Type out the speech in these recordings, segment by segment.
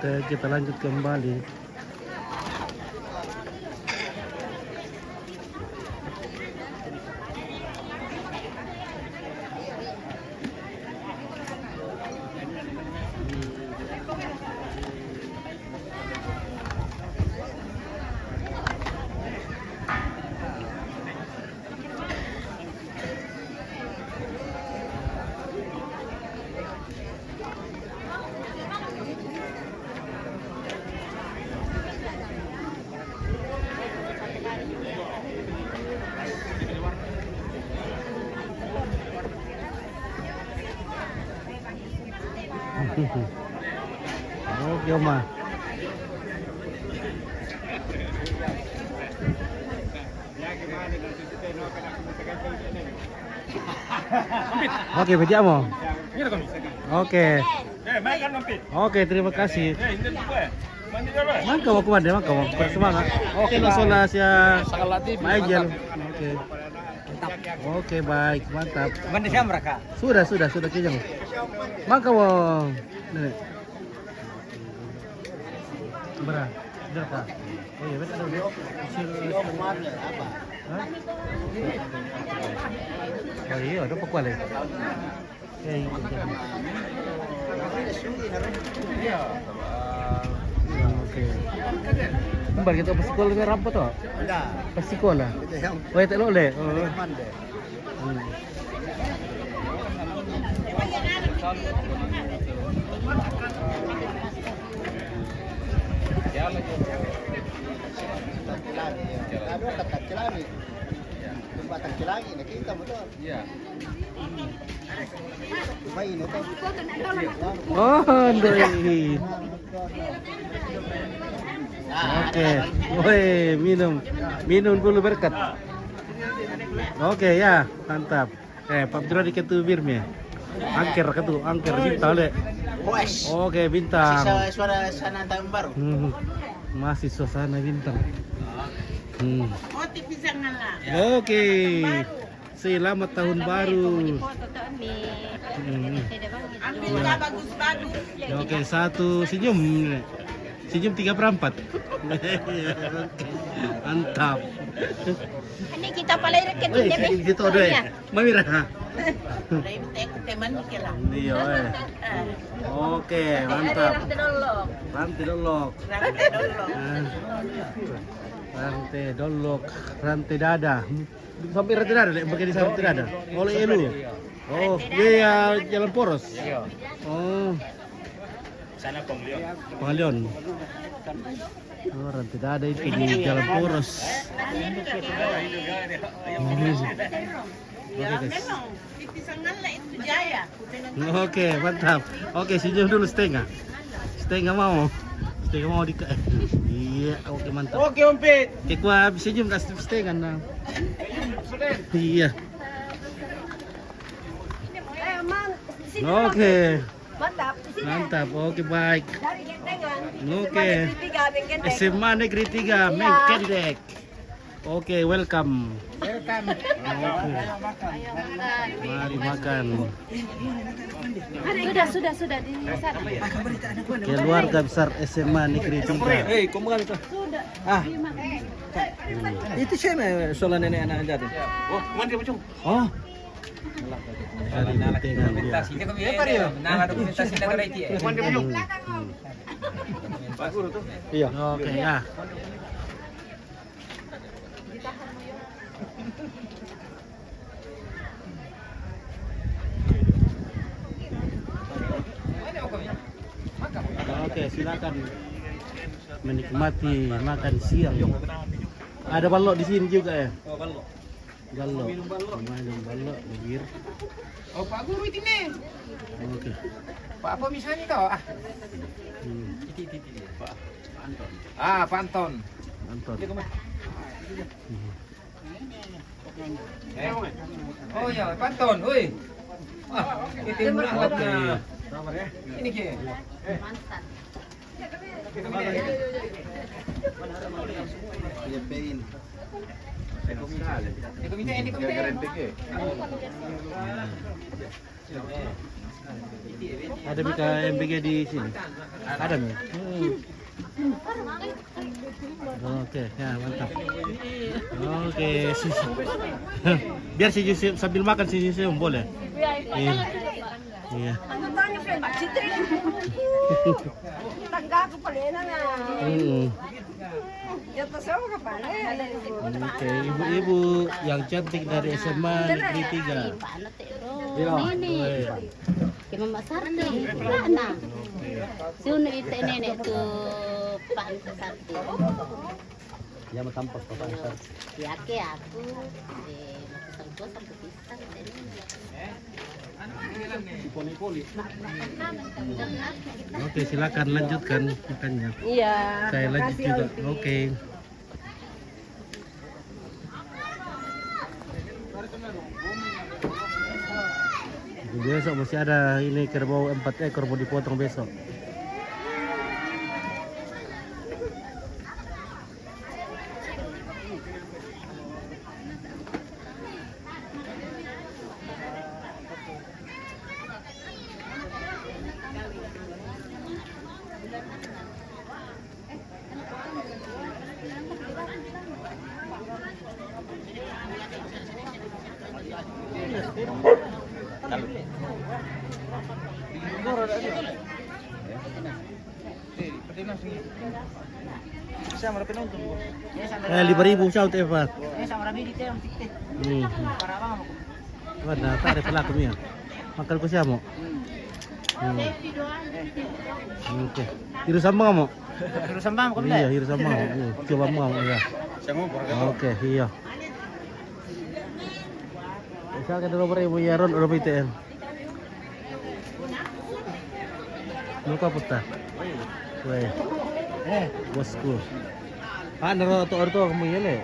kita lanjut kembali. Oke Oma. Oke, bejamu. Oke. Oke, terima kasih. Mangka mau kemana? Mangka mau bersemangat. Oke, langsung ya. Majel. Oke. Oke, baik, mantap. Mana siapa mereka? Sudah kijang. Mangka mau. Nenek. Berapa? Berapa? Oh iya, betul dulu. Apa? Oh iya, ada pekual ya. Iya. Oke. Kembar kita pas sekolah dengan rampot toh? Enggak. Pas sekolah. Oh, itu lo le. Oh. Oh, doi. Oke, woi minum dulu berkat. Oke ya, mantap. Pak Bro dikit tuh birnya. Angker bintang le. Oke bintang. Suara sana tahun baru. Masih suasana bintang. Oh, TV jangan lah. Oke. Selamat tahun baru. Ambilnya bagus-bagus. Oke, satu senyum. Senyum 3/4. Mantap. Ini kita paling reket Woi, ini. gitu deh. Mamira. Teman Mikilang. Iya, oke, mantap. Rantai dolok, rantai dada. Sampai rantai dada, bagian di sampai dada. Oleh elu. Oh, dia jalan poros. Oh. Sana Pengalion. Oh, rantai dada itu di jalan poros. Oke, guys. TV sangat lah itu Jaya. Oke, mantap. Oke, senyum dulu setengah. Setengah mau di iya, oke mantap. Oke, Om Pit. Oke, gua senyum kasih setengah nah. Iya. Oke. Mantap. Oke, baik. Oke. SMA Negeri 3 Mengkendek. Oke, welcome. Oke. Mari makan. Sudah di sana. Keluarga besar SMA Negeri 3. Hei, kembali tuh. Ah. Itu siapa soal nenek anak jadi? Oh, mana dia bocong? Oh. Hari dokumentasi. Nah, dokumentasi negara itu. Mana dia bocong? Pak Guru tuh. Iya. Oke, ya. Oke, silakan menikmati makan siang. Ada balok di sini juga ya? Oh, balok. Balok. Minum balok, bibir. Oh, Pak Guru itu nih. Oke. Pak apa misalnya toh? Ah. Pak Anton. Ah, Pak Anton. Anton. Oh ya, Pak Anton, woi. Ah, itu murah Oke. Sabar ya. Ini ki. Mantan. Ini komite. Ada Mika MBG di sini. Ada nih. Oke, ya mantap. Oke, sisi. Biar si Yusuf sambil makan si Yusuf boleh. Iya. Iya. Tangga ko pala na nga. Yato sa mga pala. Oke, ibu-ibu yang cantik dari SMA Negeri 3. Nini, kay Mama Sarti, na. Sino ito nene to paan sa Sarti? Ya matampas pa pa sa. Yake ako, makusang-kusang putista. Oke, silakan lanjutkan makannya. Iya. Saya lanjut juga. Oke. Besok masih ada ini kerbau 4 ekor mau dipotong besok. Siya mara penonton mo. 5.000 shout Eva. Sama rami dito yung tiktik. Para bang ako. Wala, tare pala ko miya. Makal ko siya mo. Oke. Hiru sama mo. Pero sambang ko Iya, hiru sama mo. Coba mo ya. Siya mo para Oke, iya. Isa ka dalo bare mo yaron oro PTN. Muka puta. Weh. Bosku. Naro to orto kamu yele.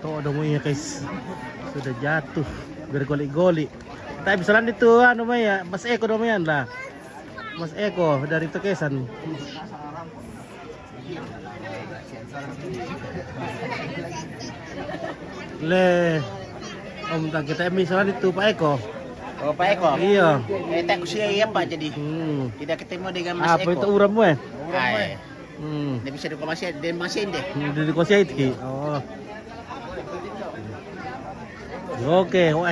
To ada mo ya guys. Sudah jatuh bergoli-goli. Tapi misalnya itu ano maya, Mas Eko namanya lah. Mas Eko dari Tekesan. Le. Om tak kita misalnya itu Pak Eko. Oh, Pak Eko. Iya. Tak usia iya Pak jadi. Tidak ketemu dengan Mas Apa itu Eko. uram mo eh? Ay, Hmm. Dia bisa dikomasin deh. Di Kosiaiti. Oh. Oke, wah.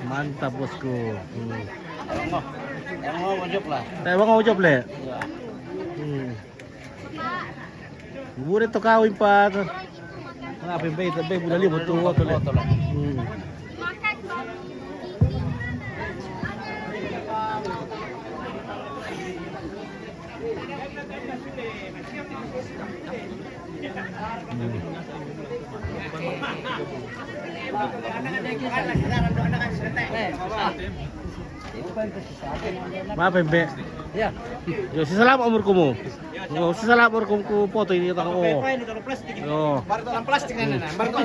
Mantap bosku. Yang mau wajib lah. Tayo mga ujop le. Bure to kawin pa. Mga pimpay tabay budali mo tuwa to le. Maaf Pembe. Ya. Yo sisala umur kumu. Yo sisala umur kumu foto ini tak oh. Yo. Baru dalam plastik kan nah. Baru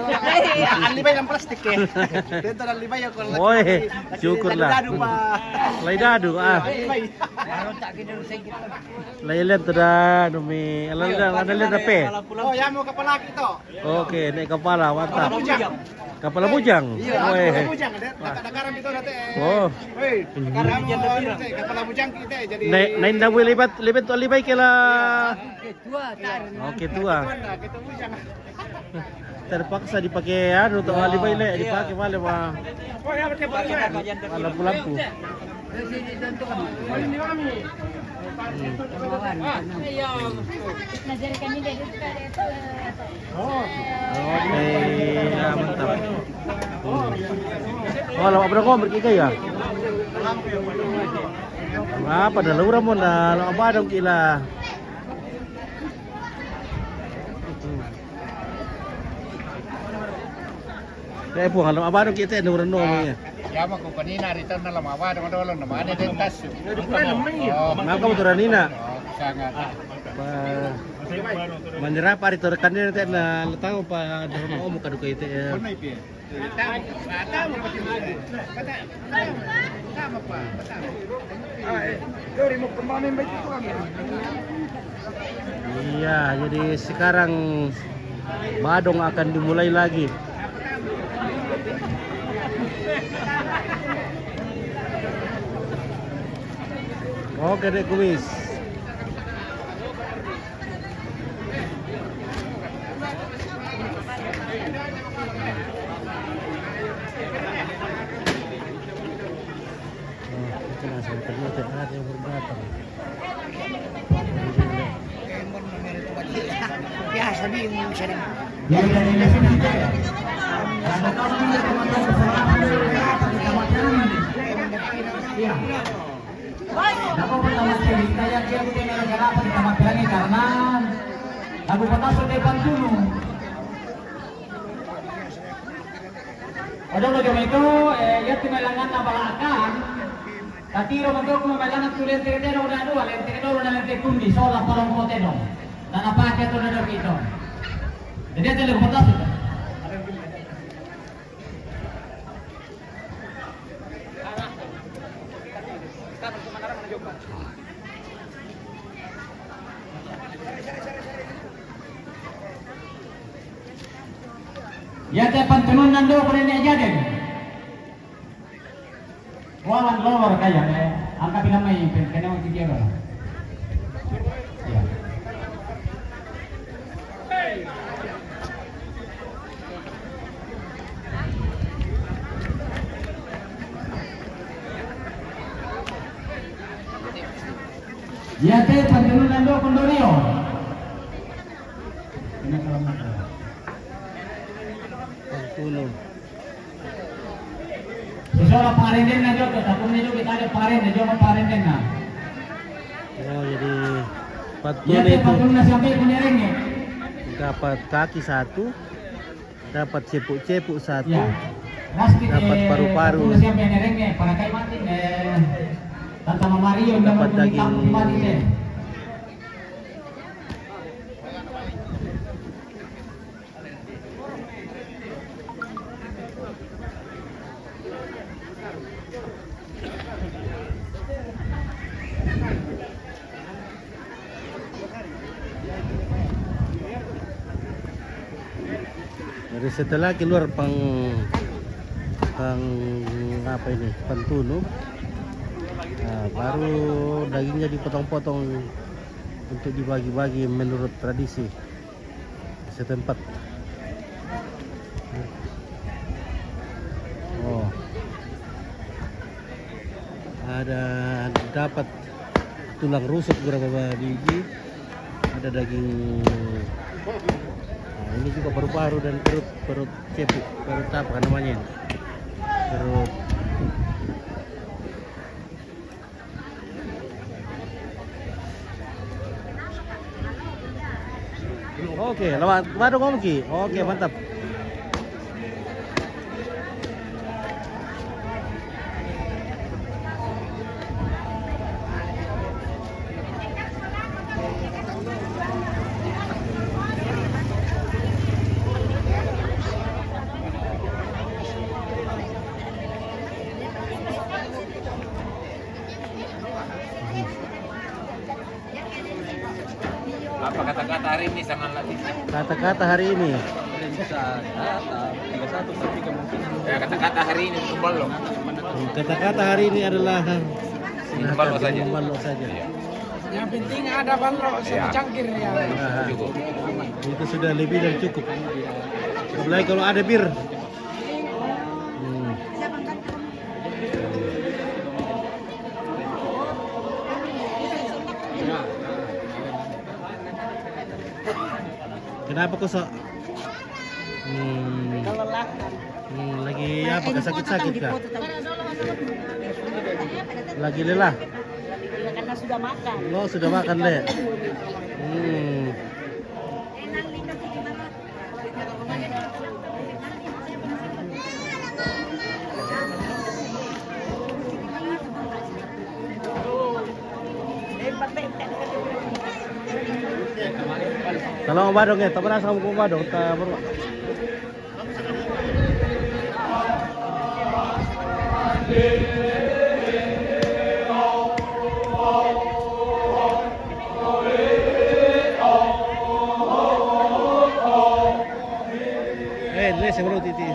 alibay dalam plastik ya. Dito alibay ako. Oy, syukurlah. Laidadu ah. Baru tak kini usay kita. Lailan tada dumi. Alam na pe. Oh, ya mau kepala to. Oke, naik kepala mantap. Bujang. Kepala bujang. Iya, Weh. kepala bujang ada. Tak karam itu nanti. Oh. Hei, karam kepala bujang kita jadi. Nain dawi libat to alibay kila. Tua, tar. Oke tua. Kita bujang. Terpaksa dipakai anu to alibay le, dipakai wale mah. Oh, ya betul Lampu-lampu. Oke, ya mantap. Oh, lama berapa berkika ya? Apa dah lura mo na lama ba dong kila? Kaya po, alam ba dong kita nuran no mo ya? Yama ko kanina rito na lamawa naman daw lang naman din tas. Oh, Maaf kamu turan nina. sangat. Menyerap hari tu kanina nanti na tahu pa dalam mo kadu kay ite. Iya, jadi sekarang Badong akan dimulai lagi. Oke dek kumis. Ternyata ada yang berdatang. Biasa bingung siya. Ako pertama sekali saya dia punya negara di Taman Pelangi karena lagu petasan depan dulu. Odo lo itu ya timelangan nabalakan. Tatiro magkoko memelangan tulen tiretero na dua, lentero na lente kundi sola parang poteno. Dan apa itu na dito. Jadi ada lagu petasan. Ya depan tunun nando ko rin aja din. Walang lower kaya angka bilang may kena mo tigero. Ya. Ya depan tunun nando kondorio. Ini kalau Tulong. seorang parinden na jodoh, takut ni kita ada parinden, jodoh parinden na. Oh, jadi Iya patun tu itu patun na sampai kunyering ni. dapat kaki satu, dapat cepuk-cepuk satu, Ya. Pasti dapat paru-paru. patun na sampai kunyering ni, para kay mati Tanta Mario Dapat daging. mati ni. Jadi setelah keluar pang apa ini pantuno, nah, baru dagingnya dipotong-potong untuk dibagi-bagi menurut tradisi setempat. Oh, ada dapat tulang rusuk beberapa biji, ada daging. Nah, ini juga paru-paru dan perut cepuk, perut apa namanya? Perut. Oke, lewat baru ngomong Ki. Oke, mantap. Apa kata-kata hari ini sama latih? Kata-kata hari ini. Ya kata-kata hari ini kembal loh. Kata-kata hari ini adalah Balok saja. balok saja. Yang penting ada balok sama cangkir ya. Nah, Cukup. itu sudah lebih dari cukup. Apalagi kalau ada bir. Kenapa kok sok? Lagi apa? Sakit-sakit kah? Lagi lelah? Karena sudah makan. Lo sudah makan deh. Kalau mau badong ya, tak pernah sama badong, tak pernah. Ini sebelum titi.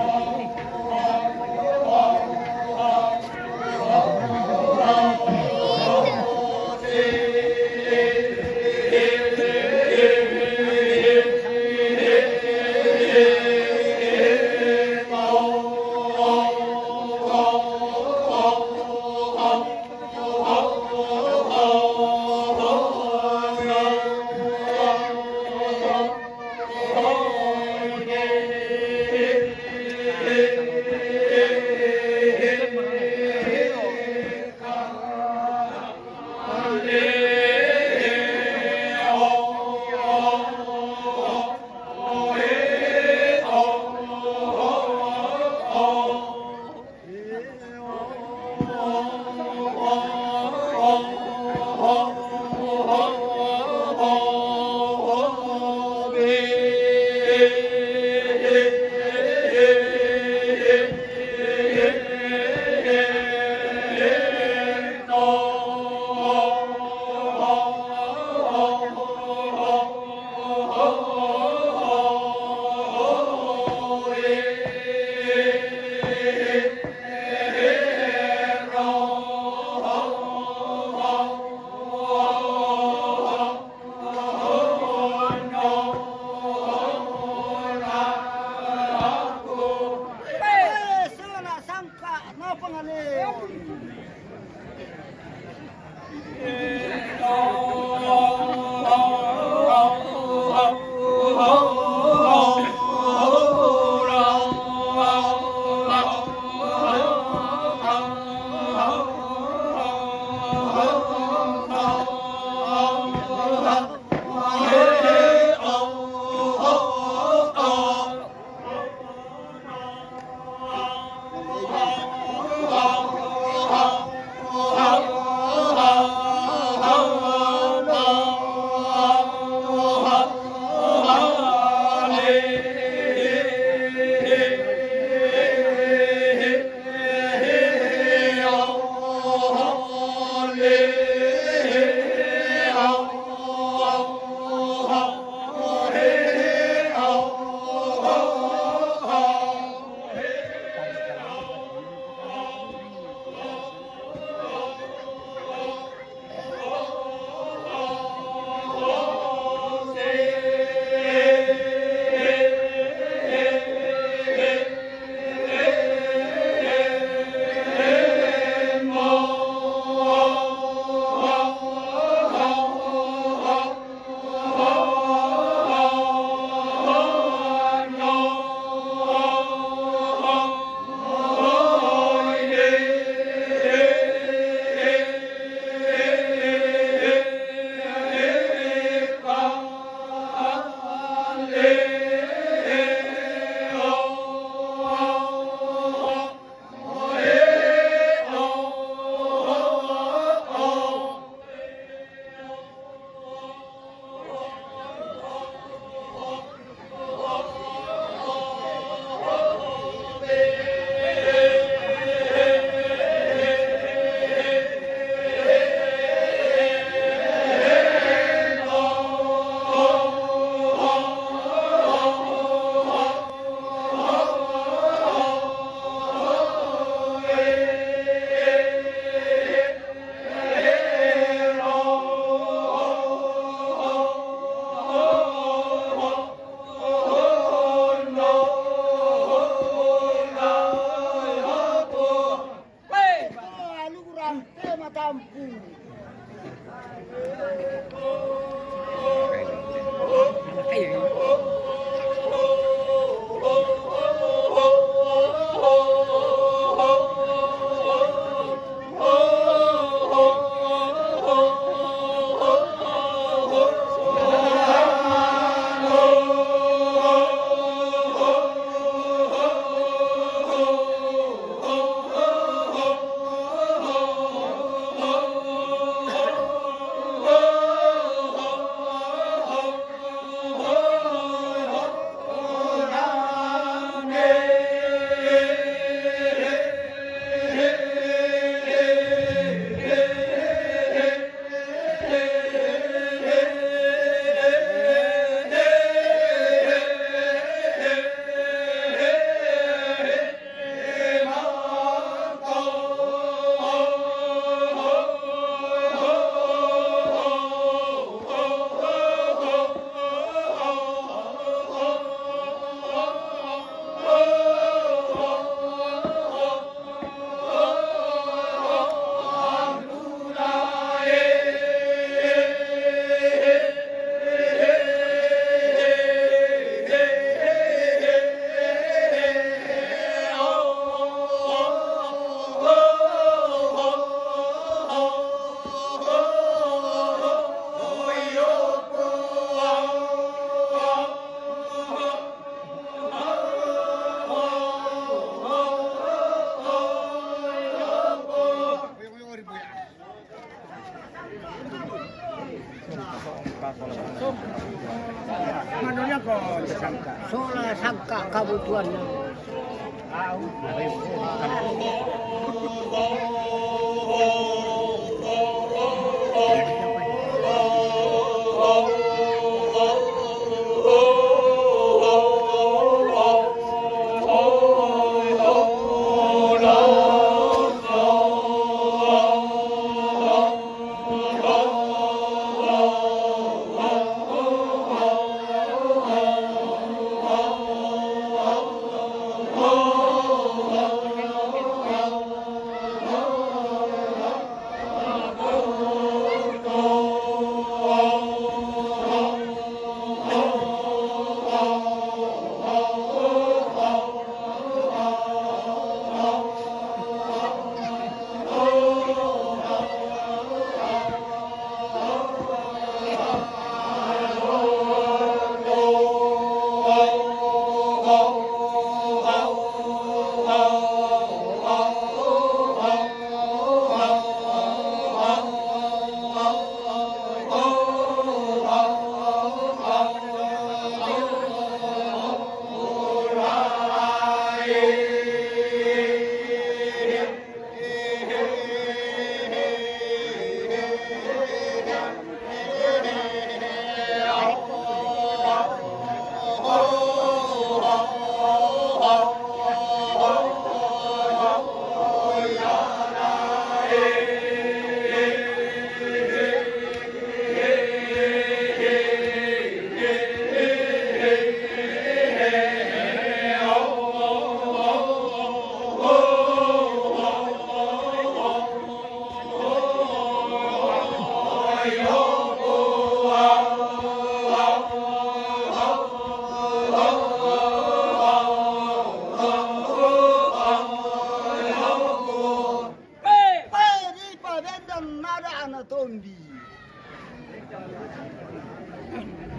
Manunya kok sangka. Soalnya sangka kebutuhannya.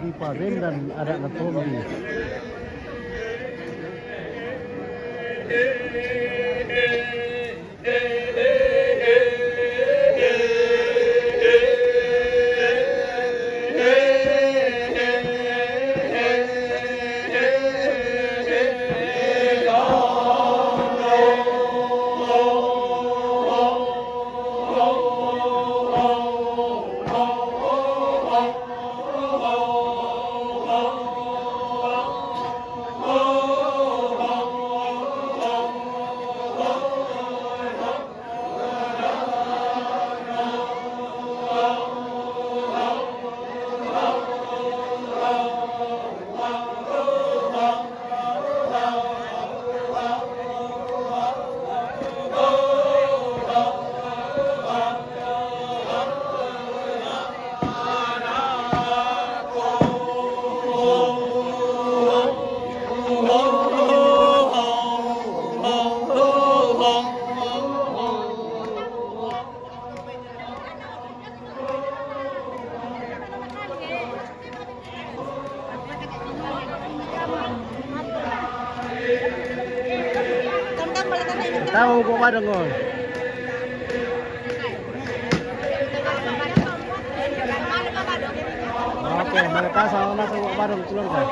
Di Pabendan ada Natombi. Tahu kok padang kok. Oke, mereka sama masuk kok padang tulung kan.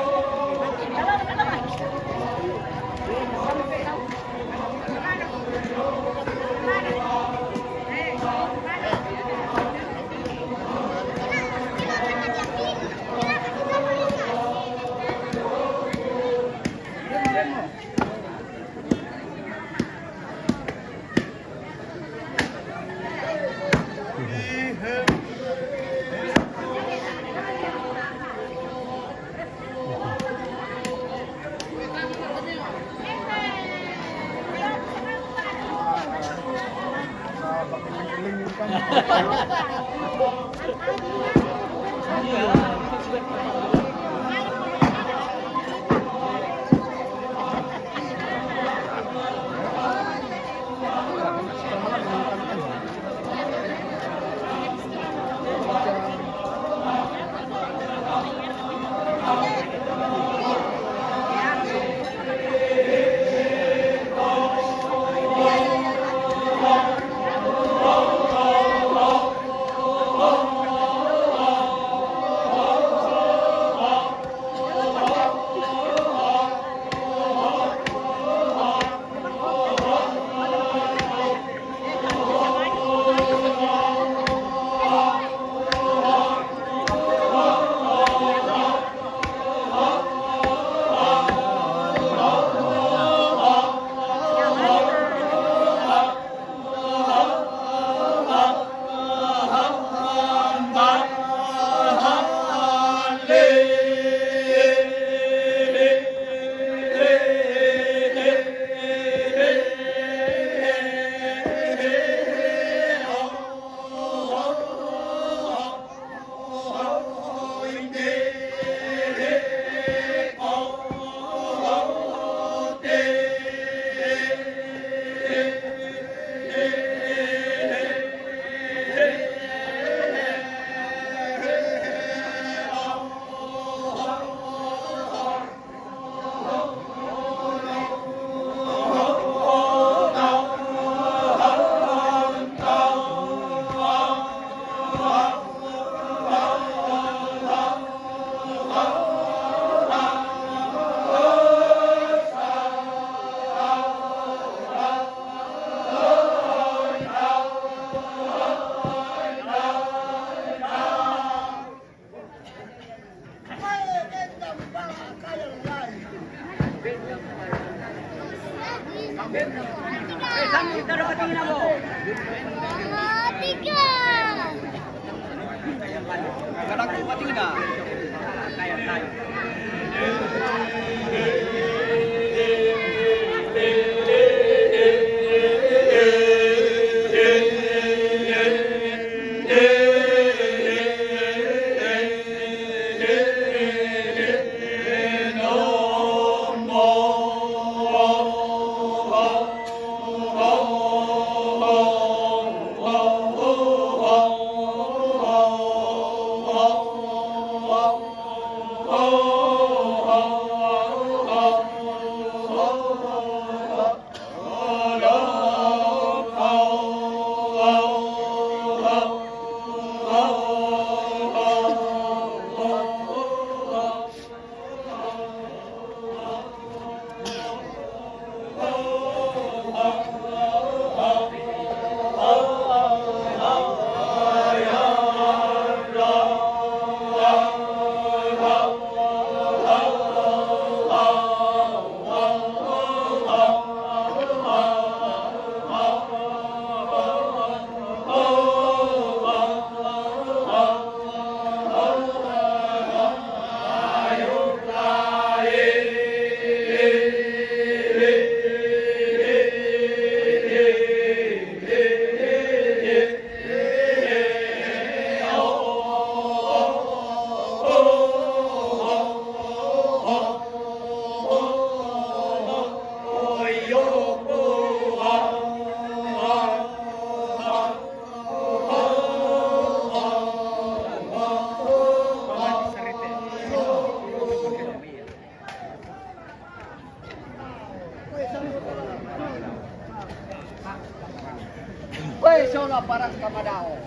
Weh, sono paras kamadao.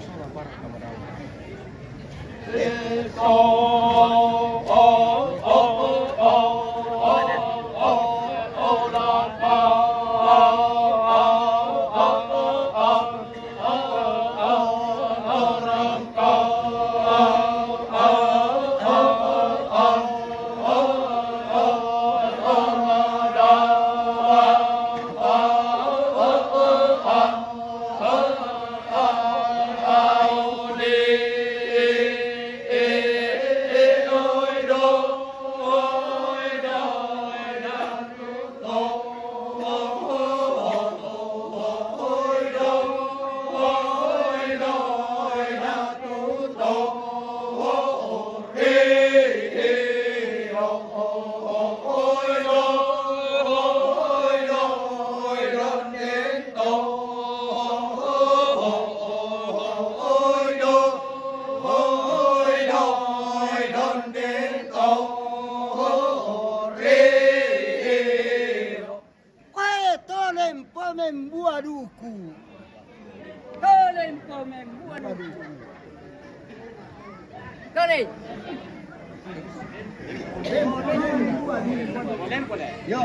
Membuaduku. Kalian membuaduku. Kalian. Yo.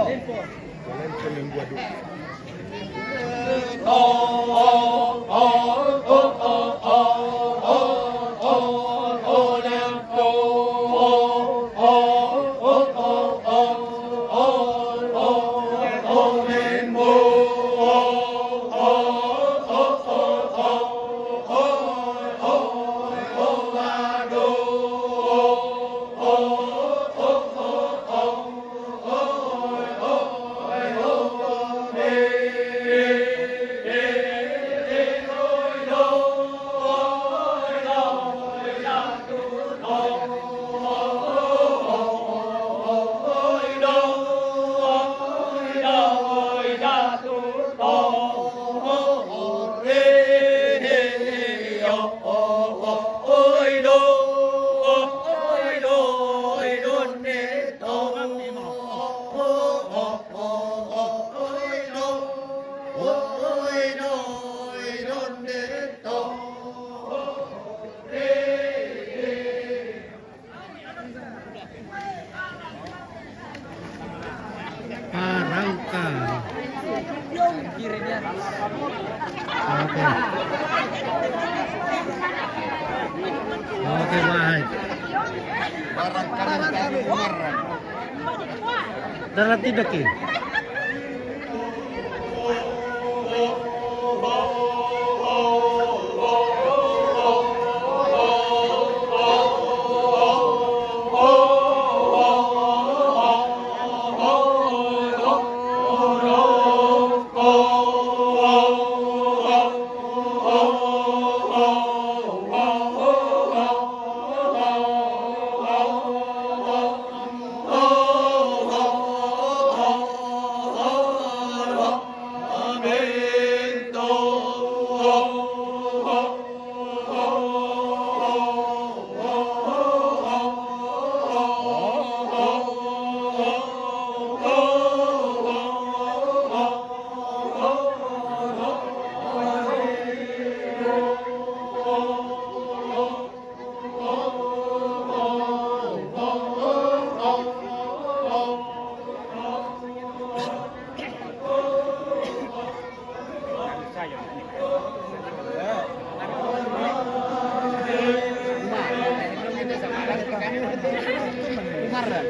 Parangka. Oke. Oke, baik. Dalam tidak ki? Mar.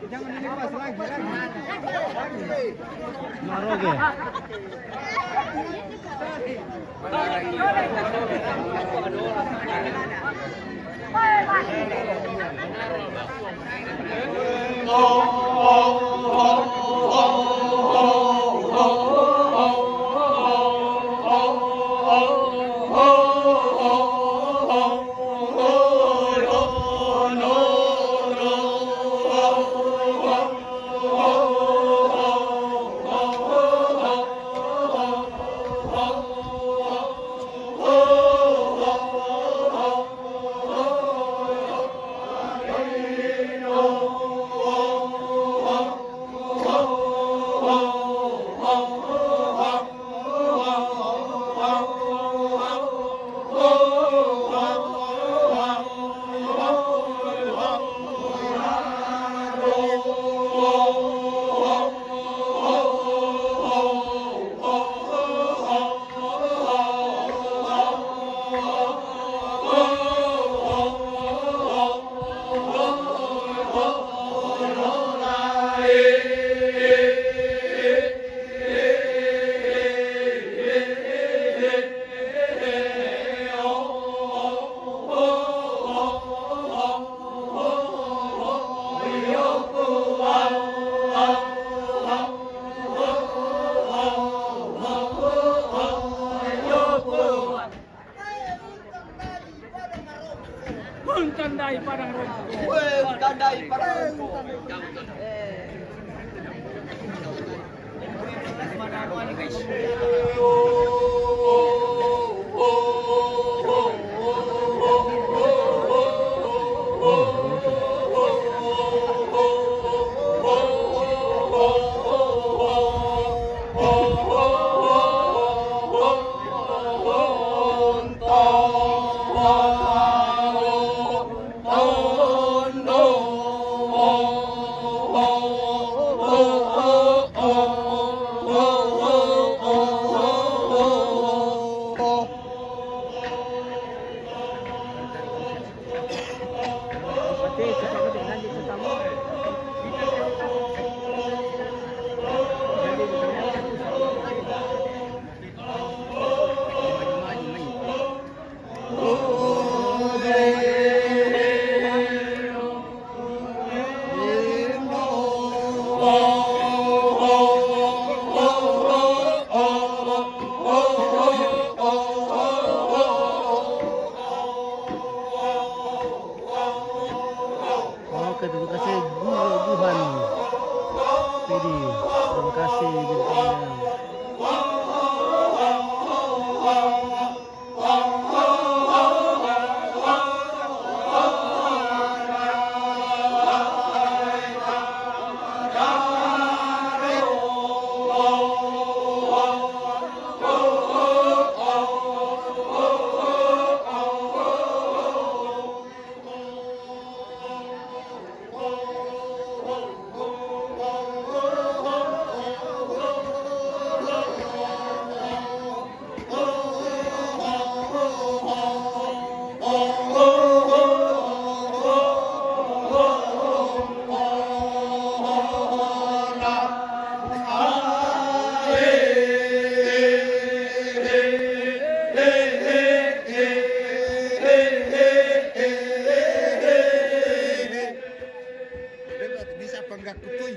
Jangan dilepas lagi. Maroge. Tandai padang rumput. Tandai parang. Oke, terima kasih Guhan. Pedi, terima kasih bintangnya. Bisa panggak kutuy.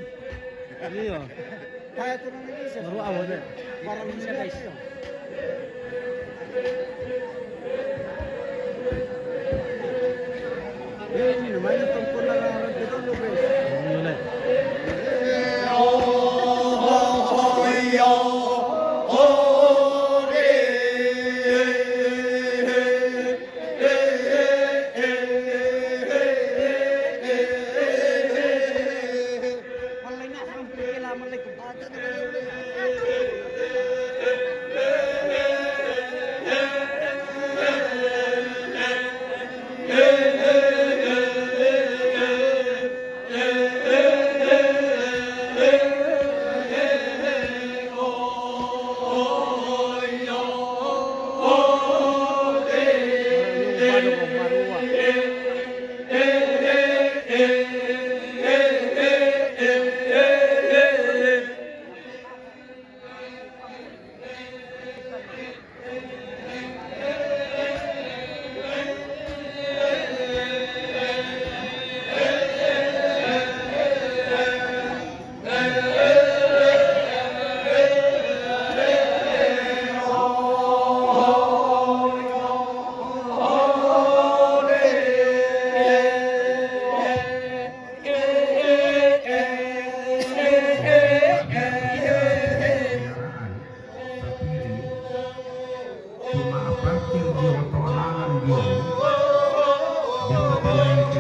Iya. Kaya ito nang isa. Baru awal deh. Parang bisa guys. Ini naman yung tungkol na lang dito, guys. Yun ulit. Malay na, ang kailangan malay kung bata na kayo.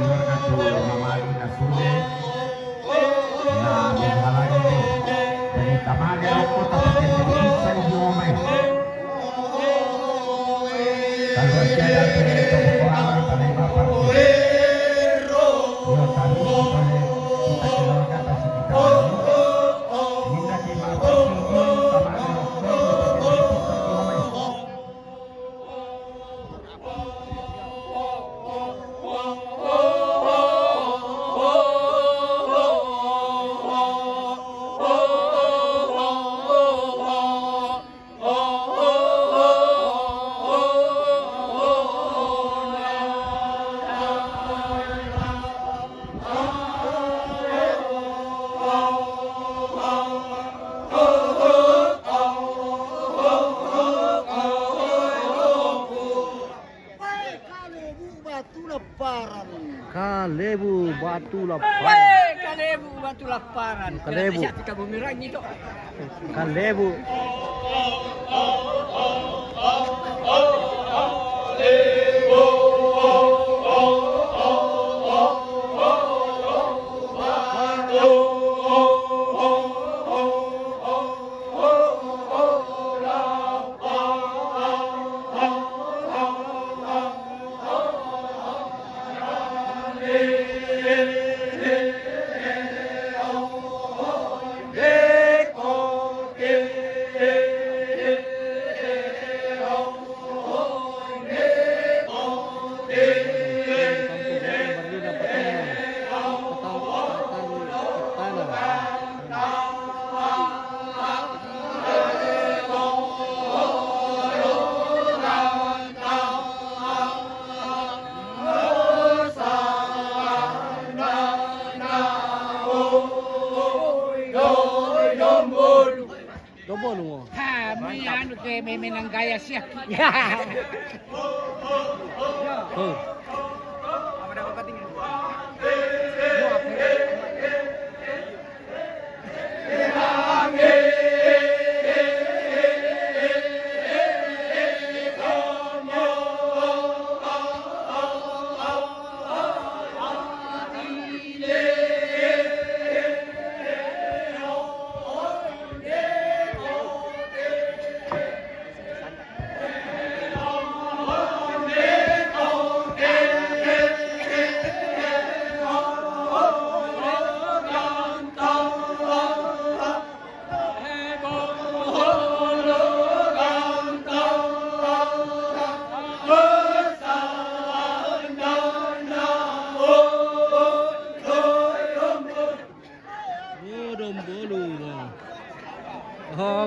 keluarga tu Mamali Nasule na menghalangi tu dari tamage rokok tapi bisa diomel kalau tiada perempuan pada bapak yo tahu pada kita keluarga pasti kita hingga di bapak tamage Kalebu Batu Laparan. Kalebu Batu Laparan. Kalebu. Kita bumerang itu. Kalebu. Dombolo mo. Ha, may ano kay may menanggaya siya. Oh.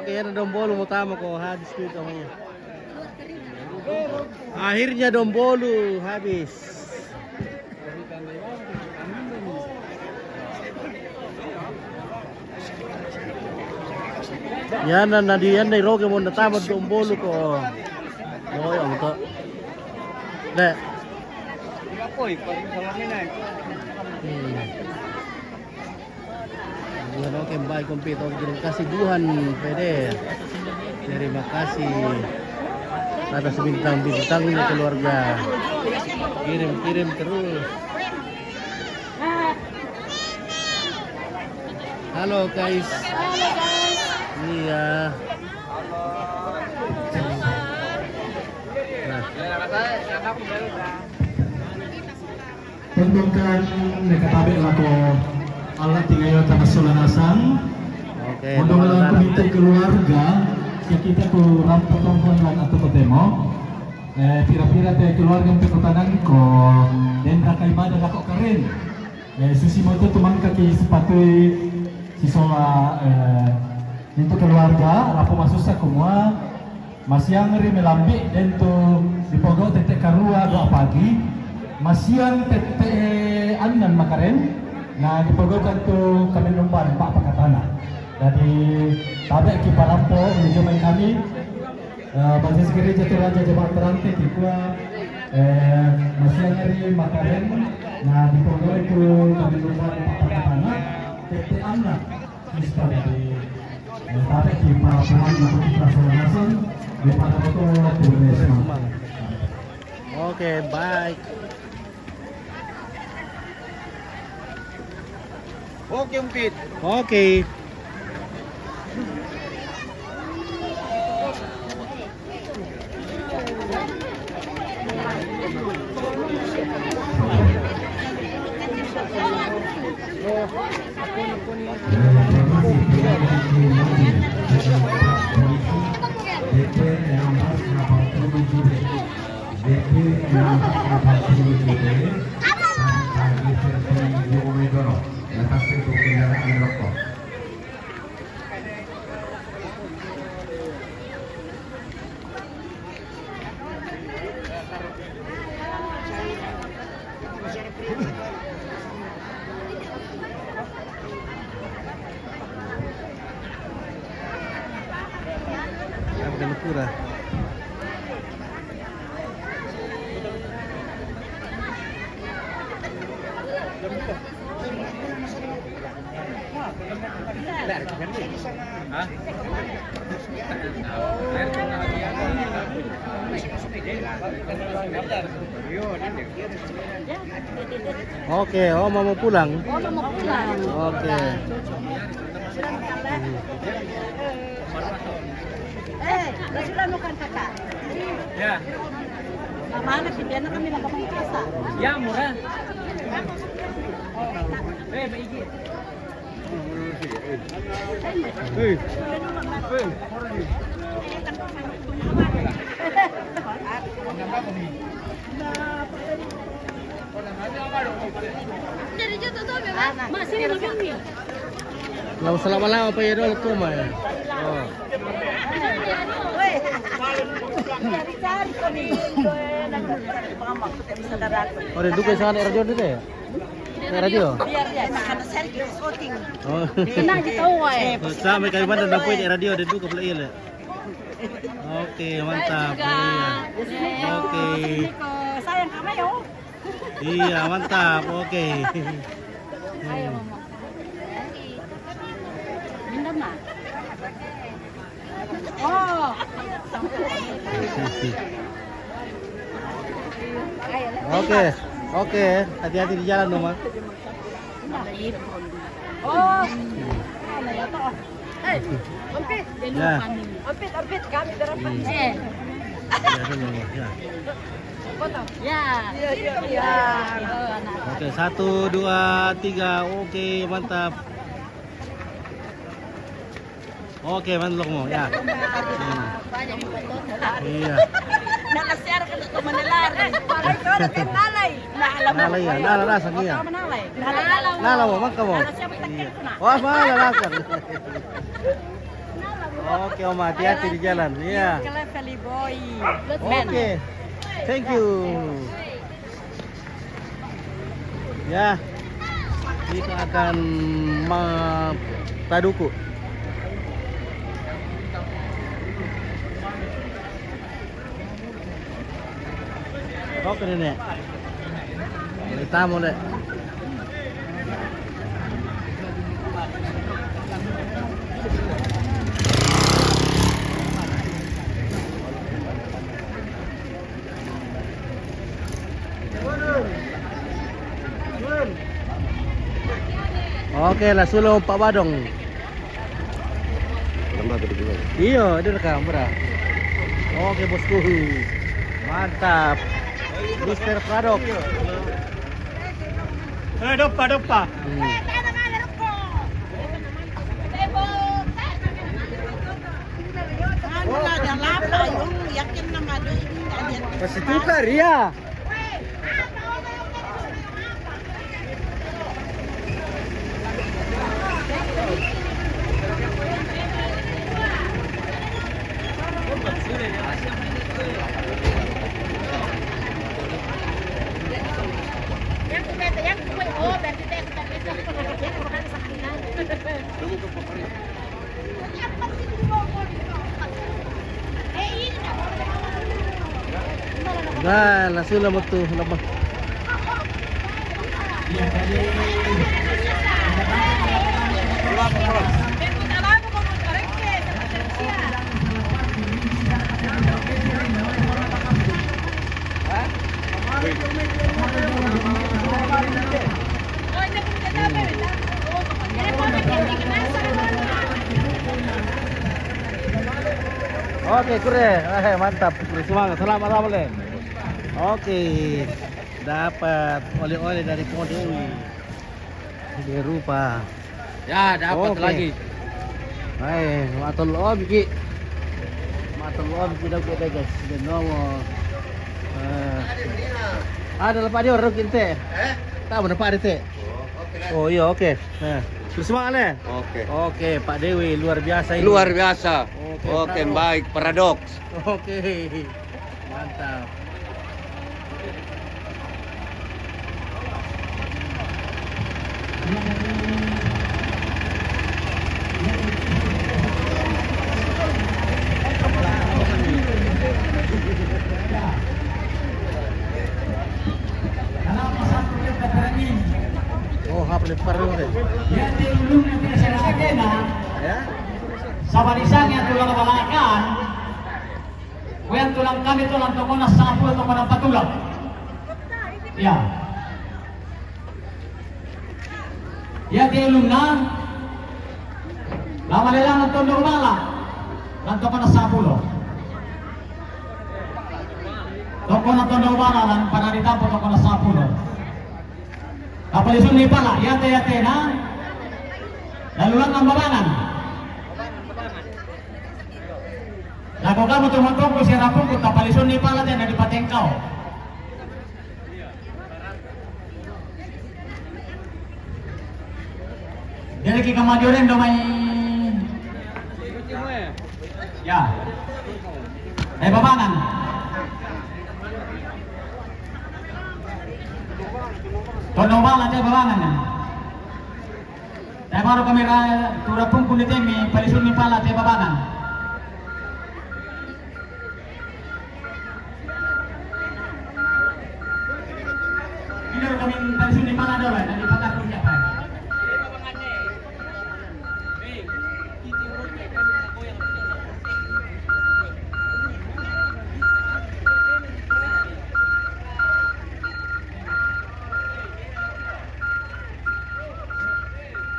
Oke, ada Dombolo utama ko habis dito ngayon. Akhirnya Dombolo habis. Yan na nadiyan na iroge mo natama Dombolo ko. Oy, ang to. Le. Apoy, paring salamin na. Bukan oke baik komputer terima kasih Tuhan pede terima kasih atas bintang-bintangnya keluarga kirim terus. Halo guys. Iya. Tundukkan nekatabi lako alat tinggal tanah solanasan. Oke. Untuk komite keluarga kita ku rampok perempuan atau ketemo. Pira-pira teh keluarga pekutanan ko dan raka ibadah lako keren. Susi moto teman kaki sepatu sisola untuk keluarga rapo masusa kumua masiang ri melambi dan tu dipogok tetek karua doa pagi masiang tetek anan makaren. Nah, dipogokan tu kami lumpan Pak Pakatana. Dari tabek kipa lampo menuju main kami. Basis gereja tu Raja Jemaat Terante kikua masih nyari makaren. Nah, dipogokan tu kami lumpan Pak Pakatana. Tete anak kita dari tabek kipa pemain untuk kita langsung daripada foto Indonesia. Oke, baik. Okay, umpit. Okay. Maganda pura. Oke, oh mau pulang. Oke. Sila mo kan kakak. Ya. Mana sih dia kami nak kamu kasa. Ya, murah. Baigi. Jadi jatuh tu memang. Masih ni lebih ni. Lama selama pa yun ulit kuma eh. Oh. Weh. Cari ko ni. Mga maksud bisa darat. Oh, rin doon kayo sa radio dito eh. Sa radio? Biar dia makan sergi shooting. Oh. Kena tahu eh. Sa may kayo man na po yung radio dito ka pala ilan. Okay, mantap. Iya. Okay. Sayang kami oh. Iya, mantap. Okay. Ayo mama. Minum na. Oh. Oke. Oke, hati-hati di jalan dong, Mak. Oh. Ano ya to? Hey, ompit. Ya. Ompit kami darapan. Ya, dulu, ya. Foto. Ya. Ya. Oke, 1, 2, 3. Oke, mantap. Oke, mantap mo. Ya. Banyak foto. Iya. Nakasiar ka sa Manila. Paray ko na kay Nalay. Nalay ya, nalala sa niya. Nalay. Nala mo, magka mo. Iya. Oh, malalasan. Oke, Om, hati-hati di jalan. Iya. Kalian Feli boy. Oke. Thank you. Ya. Kita akan Paduku. Oke Nenek. May tamu deh. Oke lah sulung Pak Badong. Iya, dia rekam berah. Oke bosku. Mantap. Mister Pradok. Dopa. Masih tukar ya. Nah, langsung lah betul lepas. Oke, Kure. Mantap. Kure semangat. Selamat Ramadan. Oke. Dapat oleh-oleh dari Ko Dewi. Ini rupa. Ya, dapat Oke. lagi. Hai, matul Ki. Matul kita kita guys. Dan nomor. Ada lepas dia orang kinte. Tak mana Pak Dete. Oh iya, oke. Nah, terus semangat Oke. Oke, Pak Dewi luar biasa ini. Luar biasa. Oke, Oke, bravo. baik. Paradoks. Oke. Mantap. Dalam masa kita berangin, Oh, hap lebar deh. ya di ulung nanti saya kena, Ya. sabarisan yang tulang balakan, kuyan tulang kami tulang tokona 10 tokona 4 tulang. Ya. Ya di ulung na, lama lelang ng tondong bala, lang tokona 10. Tokona tondong bala lang panaritapo tokona 10. Kapalisun ni pala, yate na. Lalu lang ang babangan. Lago ka mo tumatong ko si Rapong ko, kapalisun ni pala din na di patengkaw. Jadi kita maju rin do may... Ya. Babangan. Tondong bala tayo babangan yan. Tayo baru kami turapong kulit mi palisun ni pala tayo babangan. Ini kami palisun ni pala daw eh, nanti patah punya pa.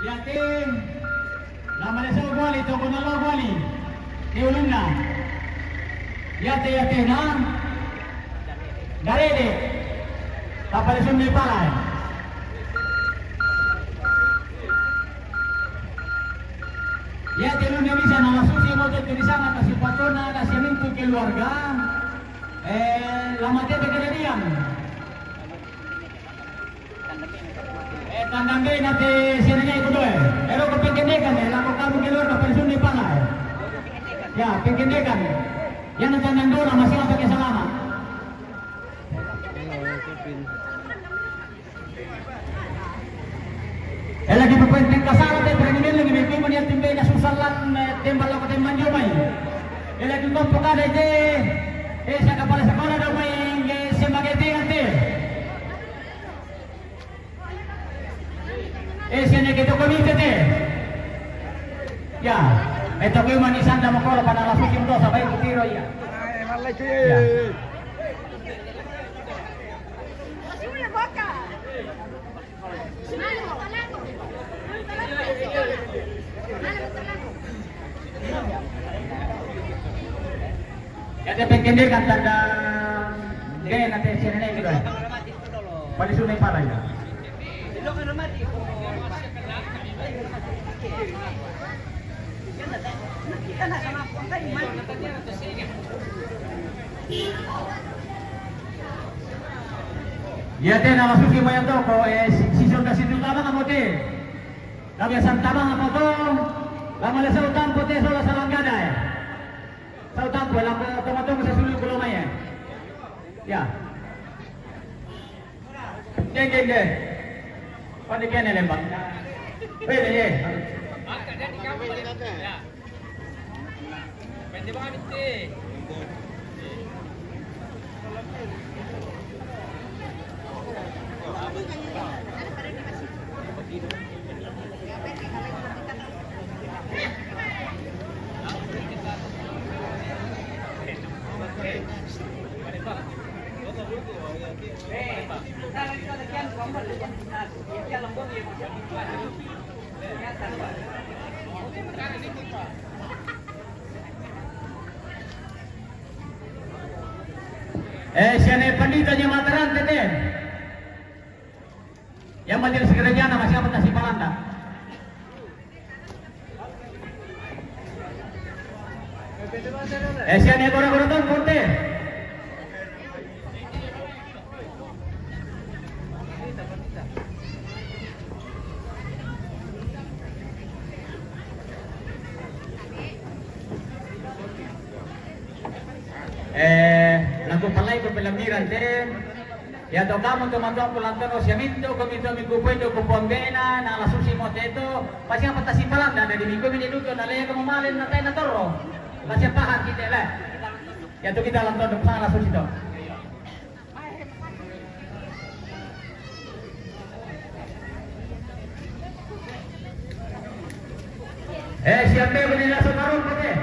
Yakin, nama desa Ugwali, toko na Ugwali, iulong na. Yate na, darede, tapalisun ni palay. Yate nung bisa na masusi mo dito di sana kasi patona kasi minto keluarga. Lamate de kejadian. Tandangay natin siya niya ito doon. Pero kung pingkindikan lako kamu keluar ka pensiun di pala Ya, pingkindikan. Yan ang tandang doon, masih ang pagkasalamat. Lagi berpenting kasala tayo, pero lagi may kimo niya timbay na susalan, timbal ako tayo manjumay. Lagi kong pukada ito, sa kapala sa kona daw may simagetihan tayo. Sini kita komite teh. Ya, ito ko yung manisan na makolo panalasukin mo sabay kutiro ya. Ya. Ya, dia pengen kan tanda gaya nanti sini nih gitu. Palisunay pala ya. Ya teh nama susi mo yan to ko sisyon ka situ tama nga mo te. Kabiasan tama nga mo to. Lamala sa utang po te sola sa langgada eh. Sa utang po lang ko tumatong sa sulong kulumay eh. Ya. Geng. Pwede kaya nilembang. Pwede eh. Pwede ba kami te? Siya na pandito niya mataran, tete. Yang majelis gerejana masih apa si Palanda. Siya na gora-gora ton, Ponte. Nagpapalay ko pelamiran din. Ya tocamos tomando ambulante siamento komito mi kupuendo kupombena na la susi moteto pasi apa tasi palanda dari minggu minuto na leya como malen na tayo na toro pasi pahan kita lah ya to kita lanton depan la susi to siapa yang beli langsung karun pate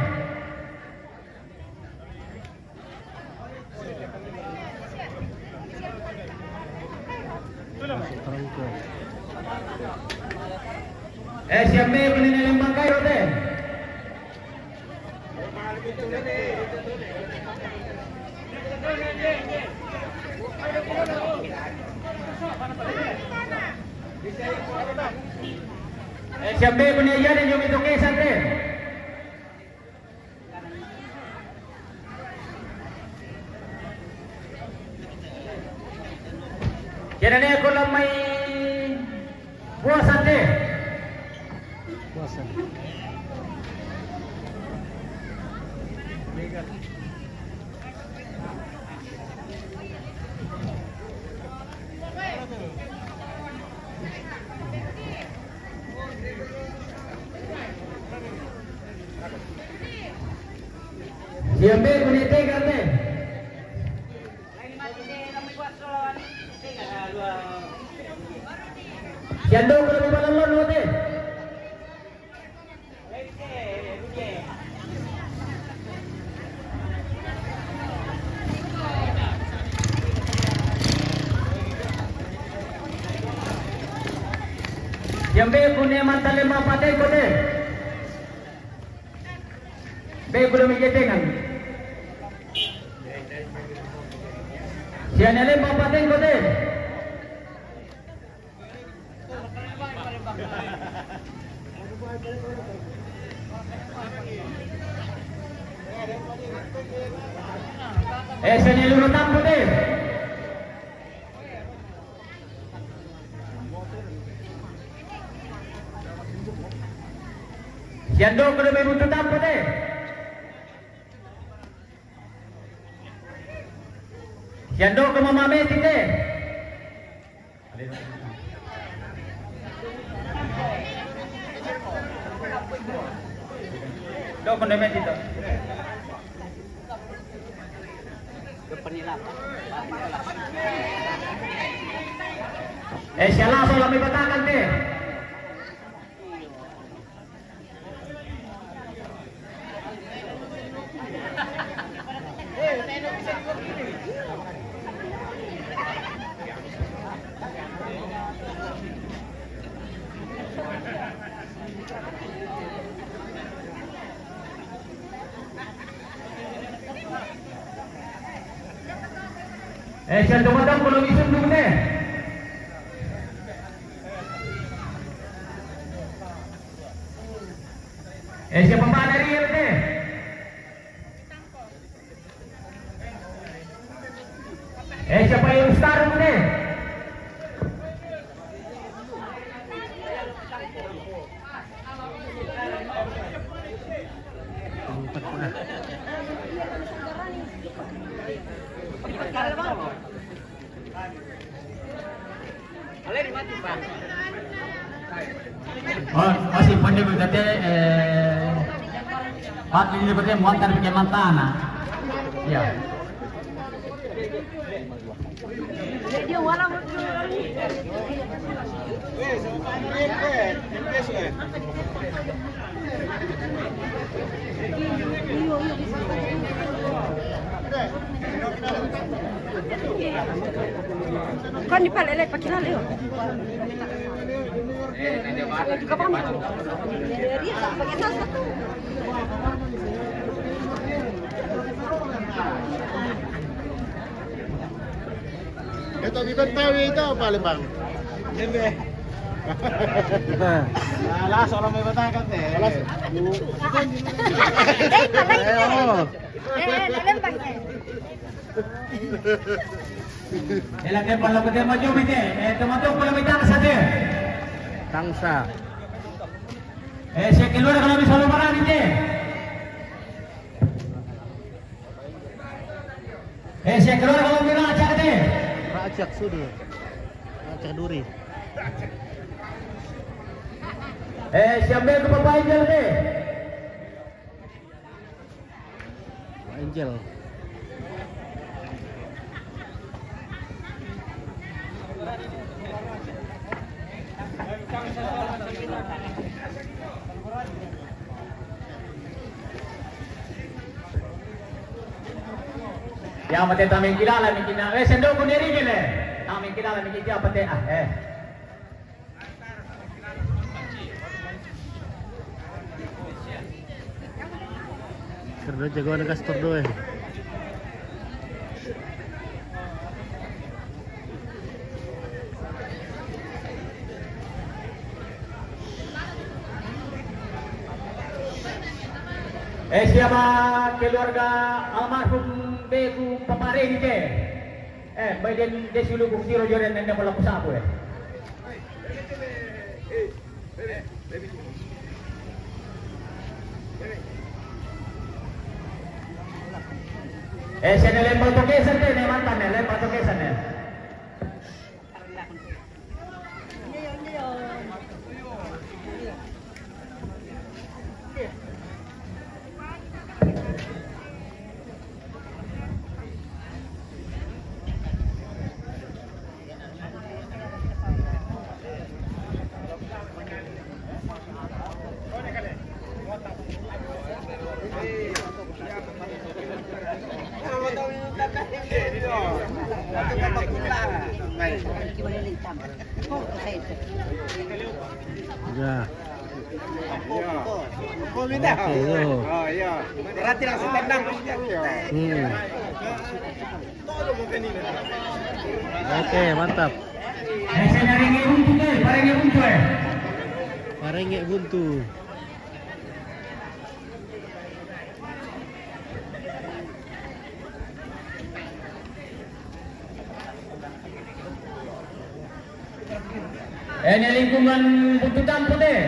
Trangko. Siapa yang beli lembang kayu deh? Siapa yang beli aja deh jom itu kesan deh? Kira-kira aku lamai puasan deh. Puasa. Siapa yang beli tega deh? Siando ko lebih balon lo deh. Yang be punya mantan lima paten ko deh. Be belum mengetengan. Siapa lima paten ko deh. Seni lurutan putih. Siando kudu memututan putih. Siando ke mamame tite. Do kudu metito. Siya langsung lang may batakan deh. Siya dumadang kulong isundong deh. Siapa pembawa dari RT? Siapa yang sekarang deh? Tempat mana? Oh, masih pandai berkata Pak ini berarti muatan pakai mantana. Ya. Dia walau kan dipalele pakai lalu. Juga pamit. Dia pakai tas satu. Ito, Bibentawi ito, Palembang. Alas, orang may batakat eh. Alas. Ilagay pa lang din mo jumite. Tumatok pala may tangsa din. Tangsa. Siya keluar kalau bisa lumaran ini. Siya keluar kalau bisa acak deh. Racak sudah. Racak duri. Siapa yang kepapai jalan deh? Angel. Ya mati taming kilala mikina. Sendo ko diri gile. Taming kilala mikina pati Kerja jagoan Gastor do eh. Siapa keluarga almarhum Beku Papare ni ke? Bagian desulu kung tiro joren nanda pala pusapo eh. Siya nilempal to kesan din, mantan nilempal to kesan eh. Ya. Oke, yo. Oh, iya. Berarti langsung tendang. Oke, mantap. Siya naringi buntu eh, paringi buntu eh. Parenge buntu. Ini lingkungan buntu tampo deh.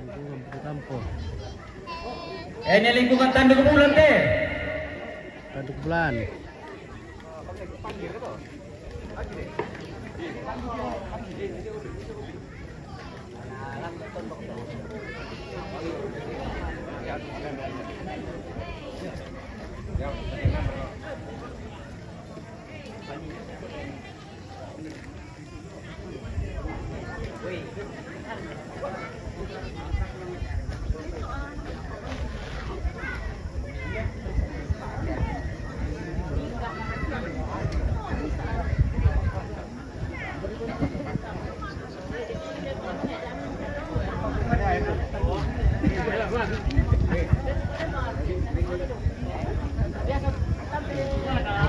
Lingkungan buntu tampo. Ini lingkungan tanduk bulan deh. Tanduk bulan.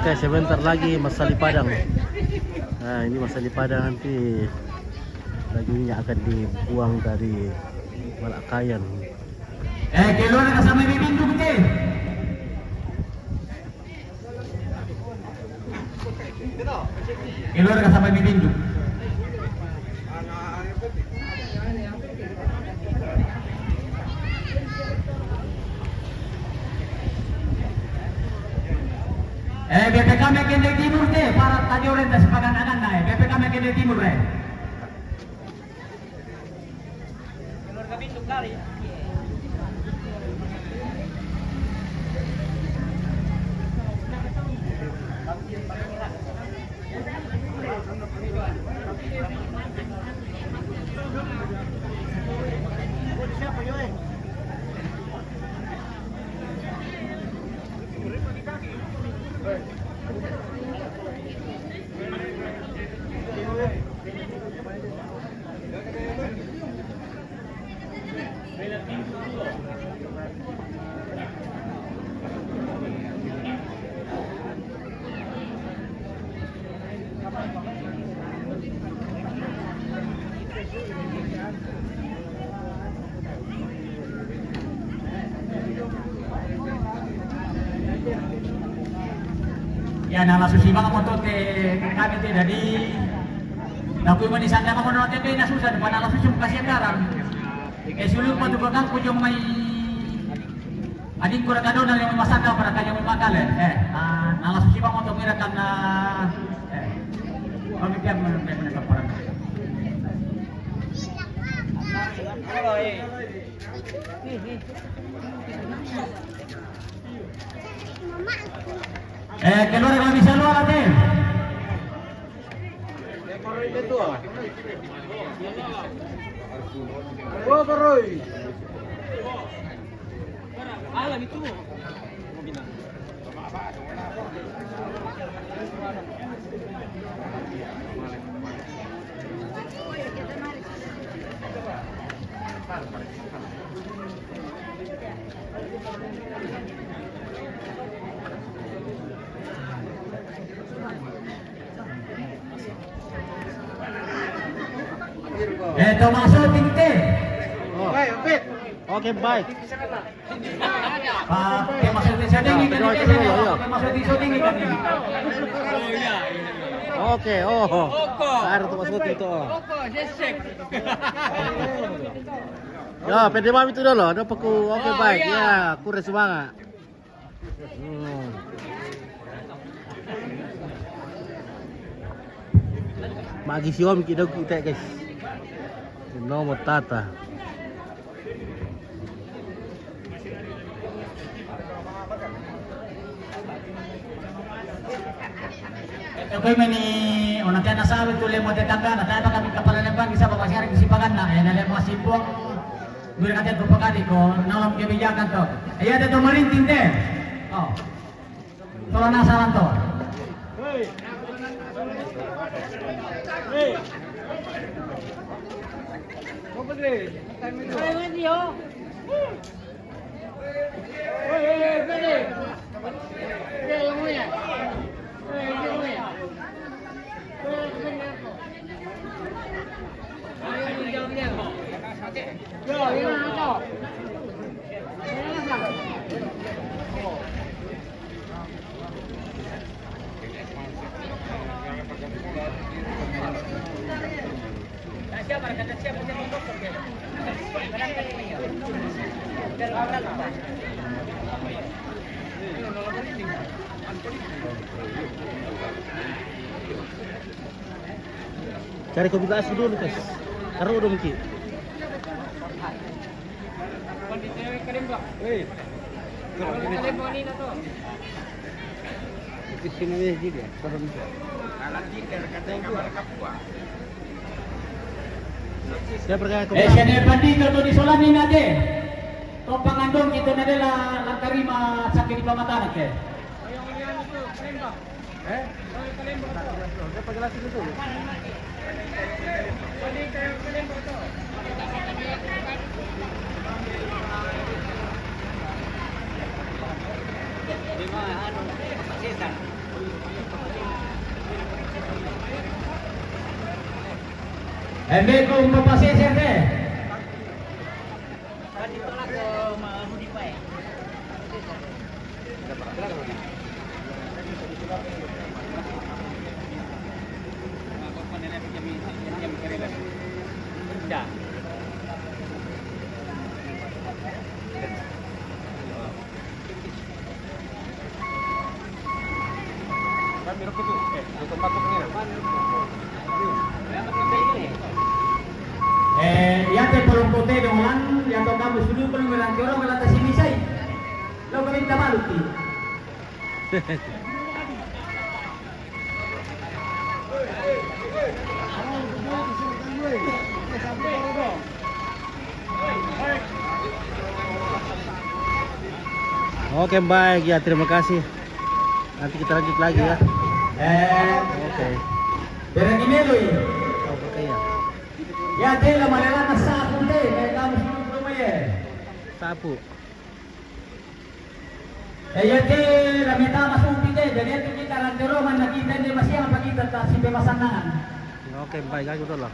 Oke, sebentar lagi Masali Padang. Nah, ini Masali Padang nanti dagingnya akan dibuang dari Malakayan. Keluar kasama bibindug deh. Keluar kasama bibindug. BPK Mekende Timur deh, para tadi orientasi sepadan-adan naik. BPK Mekende Timur deh. Keluarga Binduk kali. Ya nala susibang mo to te kami te jadi nakuy man isang nama kono te na susah depan nala susum kasi garang. Sulung mo tubagang ko yung may adik ko ra na yung masaka para kanya mo makal nala susibang mo to mirakan na pamigyan mo ng nagpaparang. Keluar kami selalu ate. Oh, Baroy. Alam itu. Masuk tingte. Okay, bye. Masuk di shooting ikan masuk di shooting ikan. Okay, harus masuk itu. Ya, pwede mami itu dulu. Ada paku. Okay, baik. Ya, aku semangat. Magi si om kita guys. Nomor tata. Kami mani orang tiada sahabat tu lemo tetangga, nak tahu kami kepala lembang bisa bawa siaran kesipakan nak, ya dalam masih buang dua kata tu pekadi ko, nalam kebijakan tu. Ya ada tu marinting deh. Oh, kalau nasaran tu. Cari komunikasi dulu guys. Karena udah mungkin. Siapa pergi ke Channel bandito to di Solani nade. To pangandong kita nade la langkarima sakit di pamatanak ke. Embek ko mapasisir deh. Ya te perungkote dengan ya to kamu sudah perlu melang orang melata sini say. Lo minta malu ti. Oke, baik ya, terima kasih. Nanti kita lanjut lagi ya. Oke. Berang ini lo ya. Oke ya. Ya te la malala na sapu te, kamu sudah belum ya. Sapu. Ya te la meta masuk te, jadi itu kita lantero man nakita dia masih apa kita tak simpe masangan. Oke, baik aku dulu.